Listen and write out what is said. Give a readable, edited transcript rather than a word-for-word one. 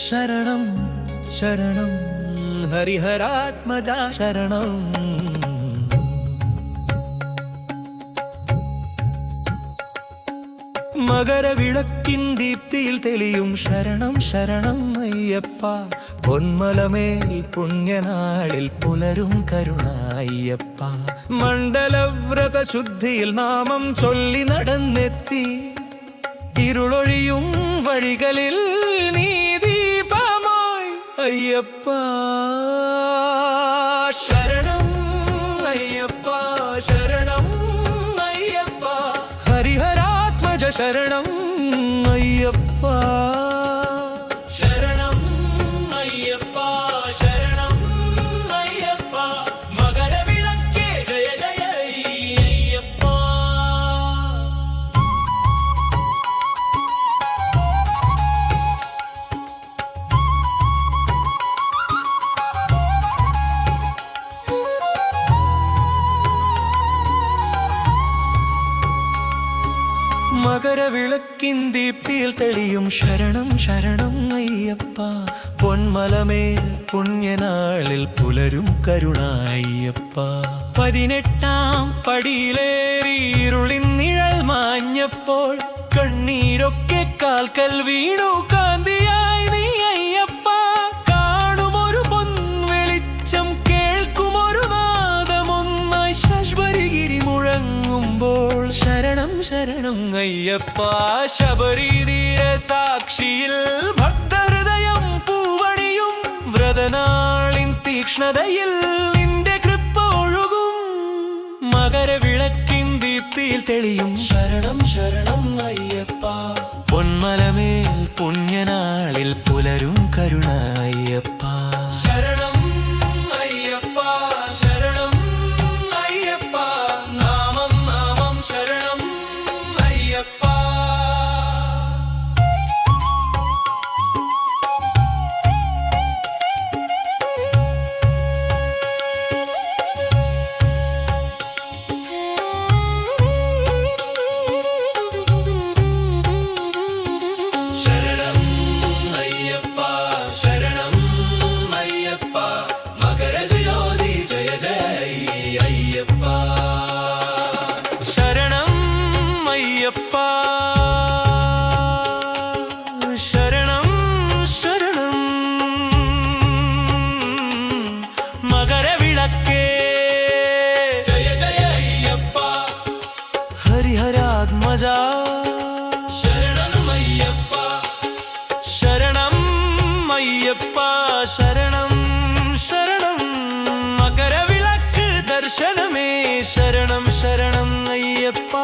ശരണം ശരണം ഹരിഹരാത്മജ ശരണം. മകരവിളക്കിൻ ദീപ്തിയിൽ തെളിയും ശരണം ശരണം അയ്യപ്പ. പൊന്മലമേൽ പുണ്യനാളിൽ പുലരും കരുണായ്യപ്പ. മണ്ഡലവ്രത ശുദ്ധിയിൽ നാമം ചൊല്ലി നടന്നെത്തി ഇരുളൊഴിയും വഴികളിൽ നീ ദീപമായി അയ്യപ്പ. ശരണം അയ്യപ്പ ശരണം അയ്യപ്പ ഹരിഹരാത്മജ ശരണം അയ്യപ്പ. ശരണം അയ്യപ്പ ശരണം അയ്യപ്പ മകരവിളക്കേ ജയ ജയ അയ്യപ്പ. മകരവിളക്കിൻ ദീപ്തിയിൽ തെളിയും ശരണം ശരണം അയ്യപ്പ. പൊന്മലമേൽ പുണ്യനാളിൽ പുലരും കരുണായ്യപ്പ. 18-ാം പടിയിലേറി ഇരുളിൻ നിഴൽ മാഞ്ഞപ്പോൾ കണ്ണീരൊക്കെ കാൽക്കൽ വീണു കാന്തിയായി നീ അയ്യപ്പ. കാണുമൊരു പൊൻവെളിച്ചം കേൾക്കുമൊരു നാദമൊന്നായി ശബരിഗിരി മുഴങ്ങുമ്പോൾ ശരണം ശരണം അയ്യപ്പ. ശബരിതീര സാക്ഷിയിൽ ഭക്തഹൃദയം പൂവണിയും വ്രതനാളിൻ തീക്ഷ്ണതയിൽ നിന്റെ കൃപ ഒഴുകും. മകരവിളക്കിൻ ദീപ്തിയിൽ തെളിയും ശരണം ശരണം അയ്യപ്പ. പൊന്മലമേൽ പുണ്യനാളിൽ പുലരും കരുണായ്യപ്പ. ശരണം അയ്യപ്പ ശരണം അയ്യപ്പ നാമം നാമം ശരണം അയ്യപ്പ. ശരണം അയ്യപ്പ ശരണം അയ്യപ്പ മകരജ്യോതി ജയ ജയ അയ്യപ്പ. ശരണം അയ്യപ്പ ശരണം ശരണം മകരവിളക്കേ ജയ ജയ അയ്യപ്പ. ഹരിഹരാത്മജ ശരണം അയ്യപ്പ. ശരണം അയ്യപ്പ ശരണം ശരണം മകരവിളക്ക് ദർശനമേ ശരണം ശരണം അയ്യപ്പ.